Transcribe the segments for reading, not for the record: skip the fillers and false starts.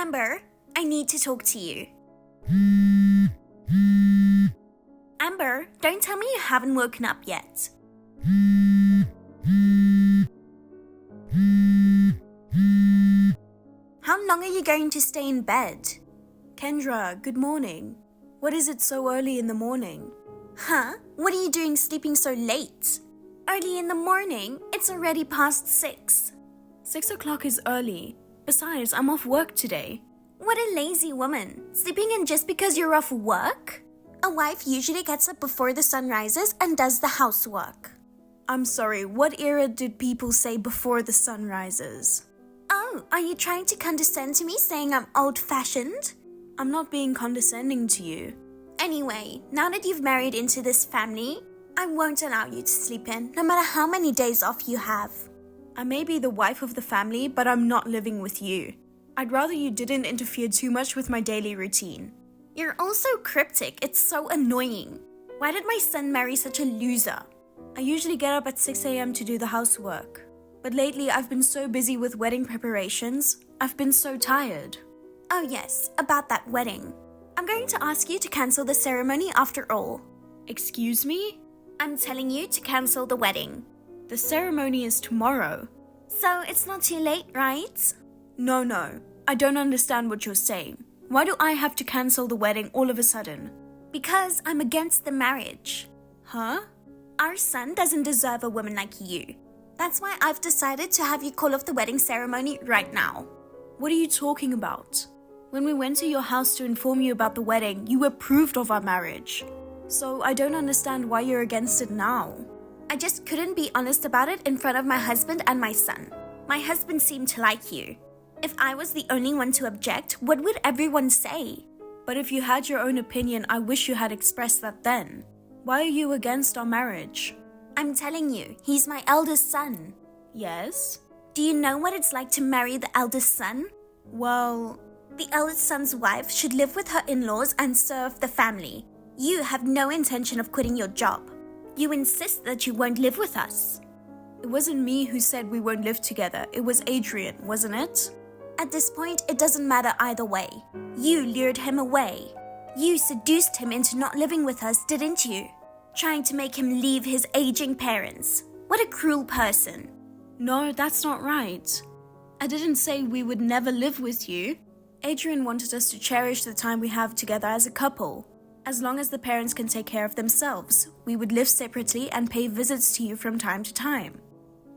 Amber, I need to talk to you. Amber, don't tell me you haven't woken up yet. How long are you going to stay in bed? Kendra, good morning. What is it so early in the morning? Huh? What are you doing sleeping so late? Early in the morning? It's already past 6. 6 o'clock is early. Besides, I'm off work today. What a lazy woman. Sleeping in just because you're off work? A wife usually gets up before the sun rises and does the housework. I'm sorry, what era did people say before the sun rises? Oh, are you trying to condescend to me saying I'm old-fashioned? I'm not being condescending to you. Anyway, now that you've married into this family, I won't allow you to sleep in, no matter how many days off you have. I may be the wife of the family, but I'm not living with you. I'd rather you didn't interfere too much with my daily routine. You're also cryptic. It's so annoying. Why did my son marry such a loser? I usually get up at 6 a.m. to do the housework. But lately I've been so busy with wedding preparations, I've been so tired. Oh yes, about that wedding. I'm going to ask you to cancel the ceremony after all. Excuse me? I'm telling you to cancel the wedding. The ceremony is tomorrow. So it's not too late, right? No, I don't understand what you're saying. Why do I have to cancel the wedding all of a sudden? Because I'm against the marriage. Huh? Our son doesn't deserve a woman like you. That's why I've decided to have you call off the wedding ceremony right now. What are you talking about? When we went to your house to inform you about the wedding, you approved of our marriage. So I don't understand why you're against it now. I just couldn't be honest about it in front of my husband and my son. My husband seemed to like you. If I was the only one to object, what would everyone say? But if you had your own opinion, I wish you had expressed that then. Why are you against our marriage? I'm telling you, he's my eldest son. Yes? Do you know what it's like to marry the eldest son? Well, the eldest son's wife should live with her in-laws and serve the family. You have no intention of quitting your job. You insist that you won't live with us. It wasn't me who said we won't live together. It was Adrian, wasn't it? At this point, it doesn't matter either way. You lured him away. You seduced him into not living with us, didn't you? Trying to make him leave his aging parents. What a cruel person. No, that's not right. I didn't say we would never live with you. Adrian wanted us to cherish the time we have together as a couple. As long as the parents can take care of themselves, we would live separately and pay visits to you from time to time.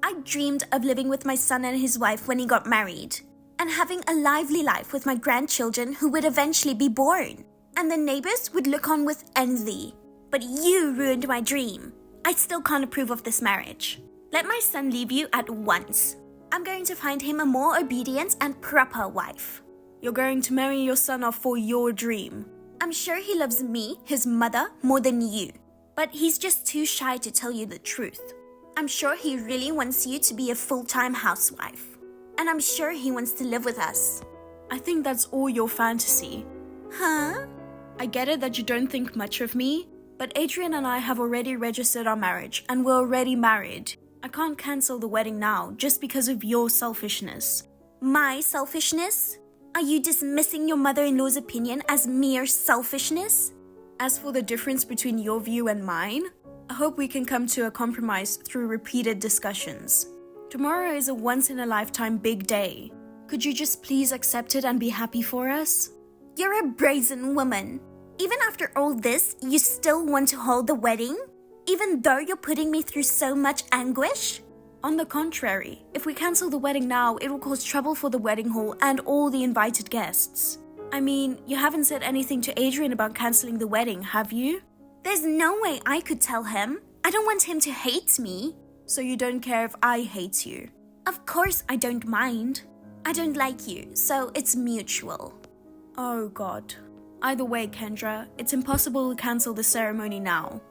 I dreamed of living with my son and his wife when he got married, and having a lively life with my grandchildren who would eventually be born, and the neighbors would look on with envy. But you ruined my dream. I still can't approve of this marriage. Let my son leave you at once. I'm going to find him a more obedient and proper wife. You're going to marry your son off for your dream. I'm sure he loves me, his mother, more than you. But he's just too shy to tell you the truth. I'm sure he really wants you to be a full-time housewife. And I'm sure he wants to live with us. I think that's all your fantasy. Huh? I get it that you don't think much of me, but Adrian and I have already registered our marriage and we're already married. I can't cancel the wedding now just because of your selfishness. My selfishness? Are you dismissing your mother-in-law's opinion as mere selfishness? As for the difference between your view and mine, I hope we can come to a compromise through repeated discussions. Tomorrow is a once-in-a-lifetime big day. Could you just please accept it and be happy for us? You're a brazen woman. Even after all this, you still want to hold the wedding? Even though you're putting me through so much anguish? On the contrary, if we cancel the wedding now, it will cause trouble for the wedding hall and all the invited guests. I mean, you haven't said anything to Adrian about canceling the wedding, have you? There's no way I could tell him. I don't want him to hate me. So you don't care if I hate you? Of course I don't mind. I don't like you, so it's mutual. Oh God. Either way, Kendra, it's impossible to cancel the ceremony now.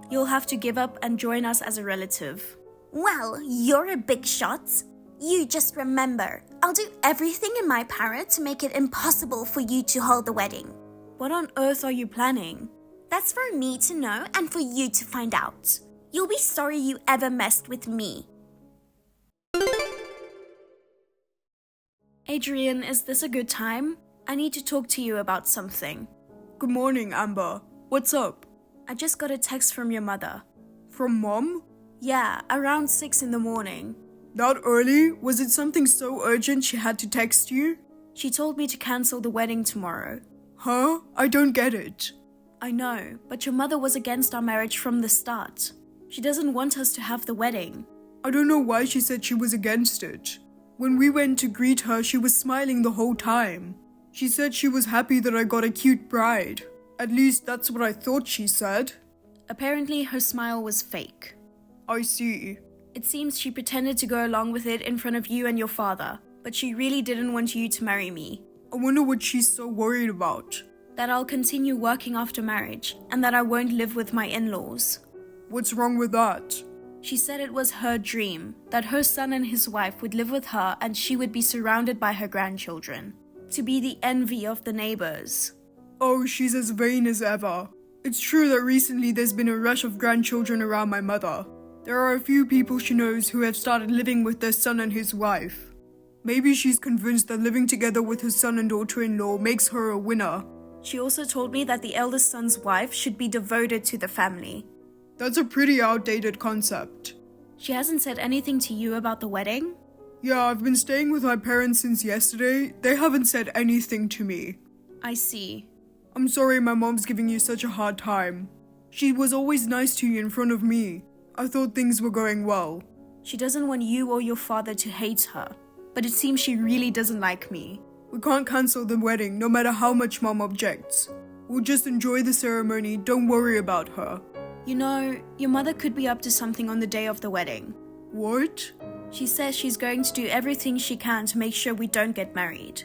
You'll have to give up and join us as a relative. Well, you're a big shot. You just remember, I'll do everything in my power to make it impossible for you to hold the wedding. What on earth are you planning? That's for me to know and for you to find out. You'll be sorry you ever messed with me. Adrian, is this a good time? I need to talk to you about something. Good morning, Amber. What's up? I just got a text from your mother. From Mom? Yeah, around 6 in the morning. That early? Was it something so urgent she had to text you? She told me to cancel the wedding tomorrow. Huh? I don't get it. I know, but your mother was against our marriage from the start. She doesn't want us to have the wedding. I don't know why she said she was against it. When we went to greet her, she was smiling the whole time. She said she was happy that I got a cute bride. At least that's what I thought she said. Apparently, her smile was fake. I see. It seems she pretended to go along with it in front of you and your father, but she really didn't want you to marry me. I wonder what she's so worried about. That I'll continue working after marriage, and that I won't live with my in-laws. What's wrong with that? She said it was her dream, that her son and his wife would live with her and she would be surrounded by her grandchildren. To be the envy of the neighbors. Oh, she's as vain as ever. It's true that recently there's been a rush of grandchildren around my mother. There are a few people she knows who have started living with their son and his wife. Maybe she's convinced that living together with her son and daughter-in-law makes her a winner. She also told me that the eldest son's wife should be devoted to the family. That's a pretty outdated concept. She hasn't said anything to you about the wedding? Yeah, I've been staying with my parents since yesterday. They haven't said anything to me. I see. I'm sorry my mom's giving you such a hard time. She was always nice to you in front of me. I thought things were going well. She doesn't want you or your father to hate her, but it seems she really doesn't like me. We can't cancel the wedding no matter how much Mom objects. We'll just enjoy the ceremony, don't worry about her. You know, your mother could be up to something on the day of the wedding. What? She says she's going to do everything she can to make sure we don't get married.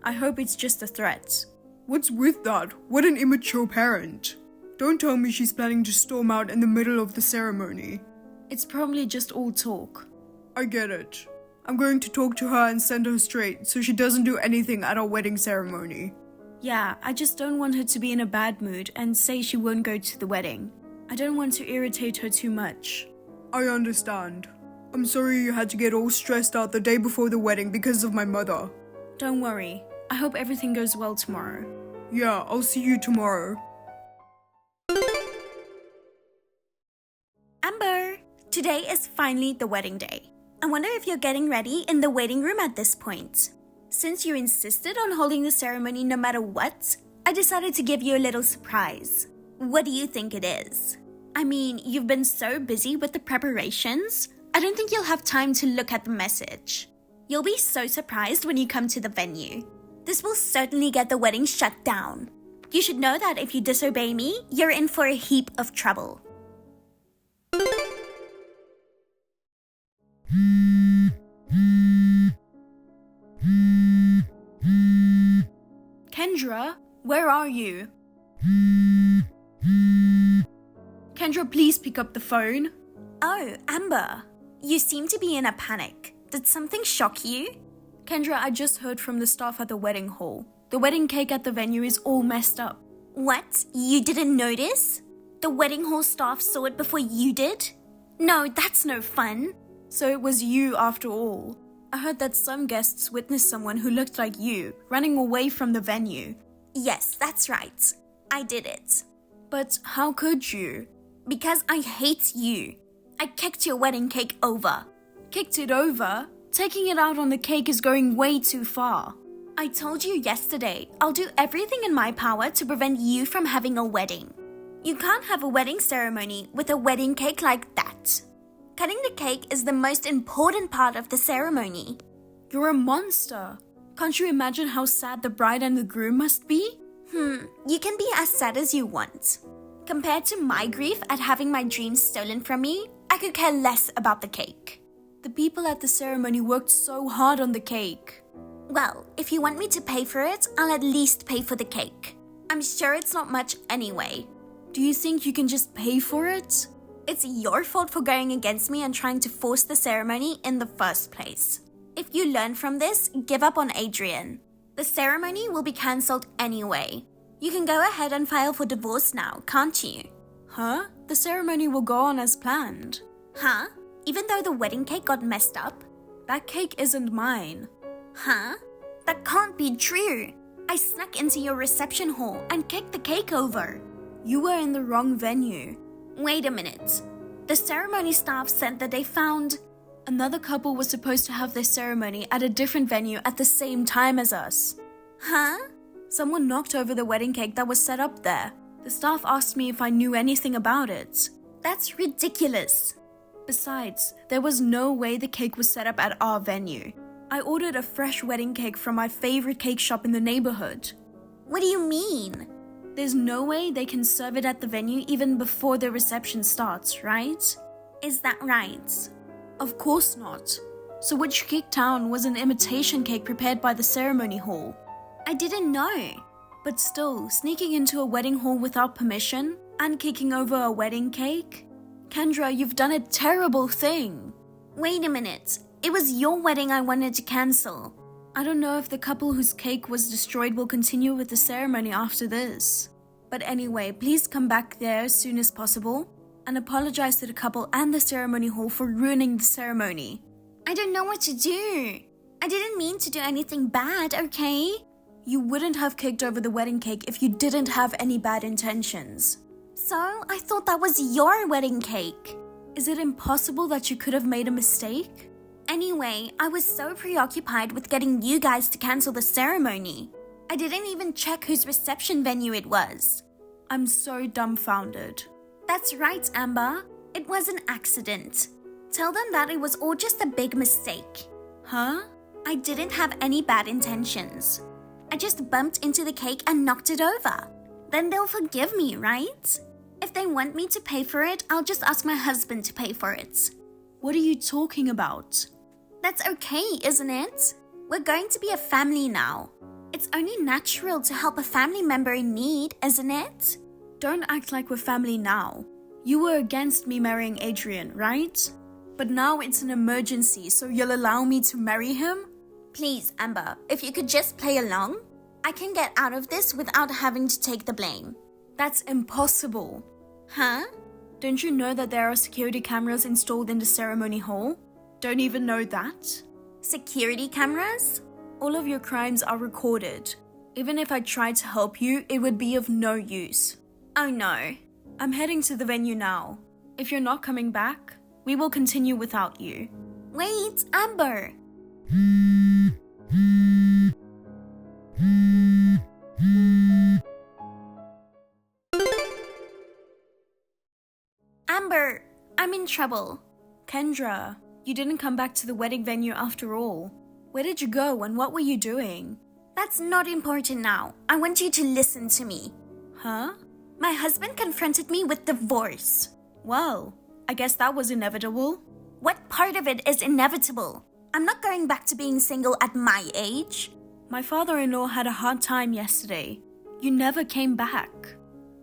I hope it's just a threat. What's with that? What an immature parent. Don't tell me she's planning to storm out in the middle of the ceremony. It's probably just all talk. I get it. I'm going to talk to her and send her straight so she doesn't do anything at our wedding ceremony. Yeah, I just don't want her to be in a bad mood and say she won't go to the wedding. I don't want to irritate her too much. I understand. I'm sorry you had to get all stressed out the day before the wedding because of my mother. Don't worry. I hope everything goes well tomorrow. Yeah, I'll see you tomorrow. Amber, today is finally the wedding day. I wonder if you're getting ready in the waiting room at this point. Since you insisted on holding the ceremony no matter what, I decided to give you a little surprise. What do you think it is? I mean, you've been so busy with the preparations, I don't think you'll have time to look at the message. You'll be so surprised when you come to the venue. This will certainly get the wedding shut down. You should know that if you disobey me, you're in for a heap of trouble. Kendra, where are you? Kendra, please pick up the phone. Oh, Amber, you seem to be in a panic. Did something shock you? Kendra, I just heard from the staff at the wedding hall. The wedding cake at the venue is all messed up. What? You didn't notice? The wedding hall staff saw it before you did? No, that's no fun. So it was you after all. I heard that some guests witnessed someone who looked like you running away from the venue. Yes, that's right. I did it. But how could you? Because I hate you. I kicked your wedding cake over. Kicked it over? Taking it out on the cake is going way too far. I told you yesterday, I'll do everything in my power to prevent you from having a wedding. You can't have a wedding ceremony with a wedding cake like that. Cutting the cake is the most important part of the ceremony. You're a monster. Can't you imagine how sad the bride and the groom must be? You can be as sad as you want. Compared to my grief at having my dreams stolen from me, I could care less about the cake. The people at the ceremony worked so hard on the cake. Well, if you want me to pay for it, I'll at least pay for the cake. I'm sure it's not much anyway. Do you think you can just pay for it? It's your fault for going against me and trying to force the ceremony in the first place. If you learn from this, give up on Adrian. The ceremony will be cancelled anyway. You can go ahead and file for divorce now, can't you? Huh? The ceremony will go on as planned. Huh? Even though the wedding cake got messed up? That cake isn't mine. Huh? That can't be true. I snuck into your reception hall and kicked the cake over. You were in the wrong venue. Wait a minute. The ceremony staff said that they found... Another couple was supposed to have their ceremony at a different venue at the same time as us. Huh? Someone knocked over the wedding cake that was set up there. The staff asked me if I knew anything about it. That's ridiculous. Besides, there was no way the cake was set up at our venue. I ordered a fresh wedding cake from my favorite cake shop in the neighborhood. What do you mean? There's no way they can serve it at the venue even before the reception starts, right? Is that right? Of course not. So which cake town was an imitation cake prepared by the ceremony hall? I didn't know. But still, sneaking into a wedding hall without permission and kicking over a wedding cake? Kendra, you've done a terrible thing. Wait a minute. It was your wedding I wanted to cancel. I don't know if the couple whose cake was destroyed will continue with the ceremony after this. But anyway, please come back there as soon as possible and apologize to the couple and the ceremony hall for ruining the ceremony. I don't know what to do. I didn't mean to do anything bad, okay? You wouldn't have kicked over the wedding cake if you didn't have any bad intentions. So, I thought that was your wedding cake. Is it impossible that you could have made a mistake? Anyway, I was so preoccupied with getting you guys to cancel the ceremony. I didn't even check whose reception venue it was. I'm so dumbfounded. That's right, Amber. It was an accident. Tell them that it was all just a big mistake. Huh? I didn't have any bad intentions. I just bumped into the cake and knocked it over. Then they'll forgive me, right? If they want me to pay for it, I'll just ask my husband to pay for it. What are you talking about? That's okay, isn't it? We're going to be a family now. It's only natural to help a family member in need, isn't it? Don't act like we're family now. You were against me marrying Adrian, right? But now it's an emergency, so you'll allow me to marry him? Please, Amber, if you could just play along, I can get out of this without having to take the blame. That's impossible. Huh? Don't you know that there are security cameras installed in the ceremony hall? Don't even know that? Security cameras? All of your crimes are recorded. Even if I tried to help you, it would be of no use. Oh no. I'm heading to the venue now. If you're not coming back, we will continue without you. Wait, Amber. Amber, I'm in trouble. Kendra, you didn't come back to the wedding venue after all. Where did you go and what were you doing? That's not important now. I want you to listen to me. Huh? My husband confronted me with divorce. Well, I guess that was inevitable. What part of it is inevitable? I'm not going back to being single at my age. My father-in-law had a hard time yesterday. You never came back.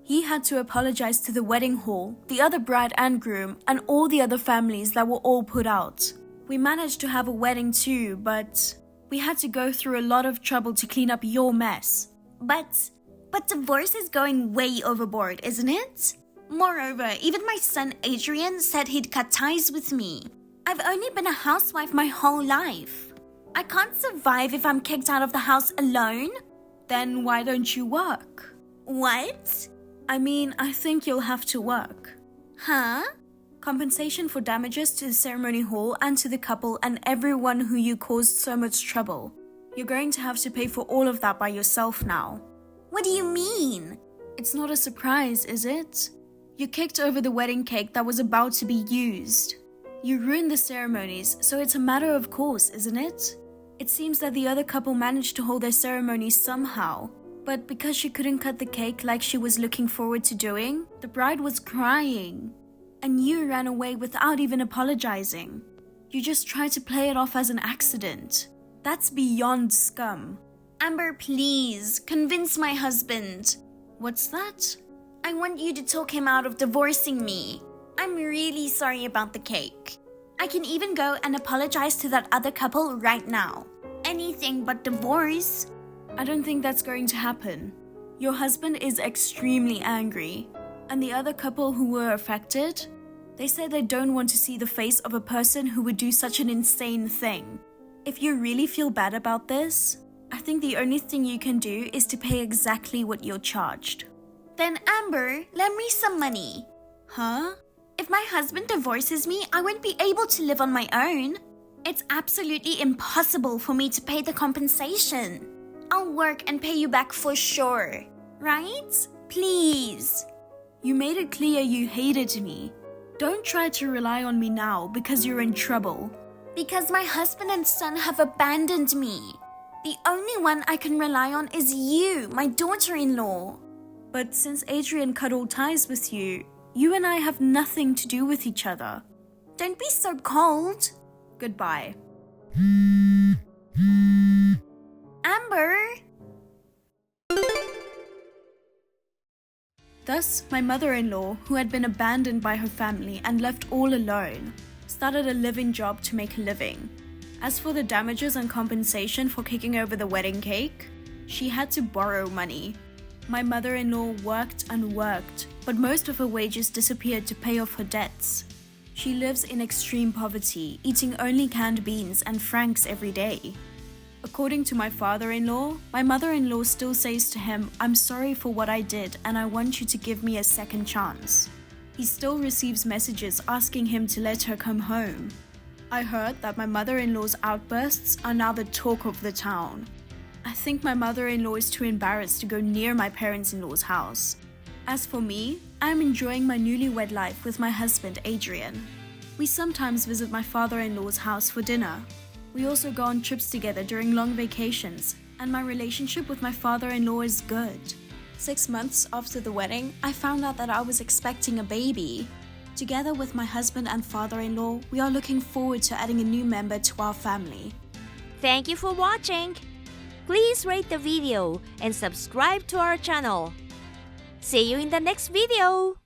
He had to apologize to the wedding hall, the other bride and groom, and all the other families that were all put out. We managed to have a wedding too, but we had to go through a lot of trouble to clean up your mess. But divorce is going way overboard, isn't it? Moreover, even my son Adrian said he'd cut ties with me. I've only been a housewife my whole life. I can't survive if I'm kicked out of the house alone. Then why don't you work? What? I think you'll have to work. Huh? Compensation for damages to the ceremony hall and to the couple and everyone who you caused so much trouble. You're going to have to pay for all of that by yourself now. What do you mean? It's not a surprise, is it? You kicked over the wedding cake that was about to be used. You ruined the ceremonies, so it's a matter of course, isn't it? It seems that the other couple managed to hold their ceremony somehow, but because she couldn't cut the cake like she was looking forward to doing, the bride was crying. And you ran away without even apologizing. You just tried to play it off as an accident. That's beyond scum. Amber, please, convince my husband. What's that? I want you to talk him out of divorcing me. I'm really sorry about the cake. I can even go and apologize to that other couple right now. Anything but divorce. I don't think that's going to happen. Your husband is extremely angry. And the other couple who were affected, they say they don't want to see the face of a person who would do such an insane thing. If you really feel bad about this, I think the only thing you can do is to pay exactly what you're charged. Then Amber, lend me some money. Huh? If my husband divorces me, I won't be able to live on my own. It's absolutely impossible for me to pay the compensation. I'll work and pay you back for sure. Right? Please. You made it clear you hated me. Don't try to rely on me now because you're in trouble. Because my husband and son have abandoned me. The only one I can rely on is you, my daughter-in-law. But since Adrian cut all ties with you, you and I have nothing to do with each other. Don't be so cold. Goodbye. Amber! Thus, my mother-in-law, who had been abandoned by her family and left all alone, started a live-in job to make a living. As for the damages and compensation for kicking over the wedding cake, she had to borrow money. My mother-in-law worked and worked, but most of her wages disappeared to pay off her debts. She lives in extreme poverty, eating only canned beans and franks every day. According to my father-in-law, my mother-in-law still says to him, "I'm sorry for what I did and I want you to give me a second chance." He still receives messages asking him to let her come home. I heard that my mother-in-law's outbursts are now the talk of the town. I think my mother-in-law is too embarrassed to go near my parents-in-law's house. As for me, I am enjoying my newlywed life with my husband, Adrian. We sometimes visit my father-in-law's house for dinner. We also go on trips together during long vacations, and my relationship with my father-in-law is good. 6 months after the wedding, I found out that I was expecting a baby. Together with my husband and father-in-law, we are looking forward to adding a new member to our family. Thank you for watching. Please rate the video and subscribe to our channel. See you in the next video.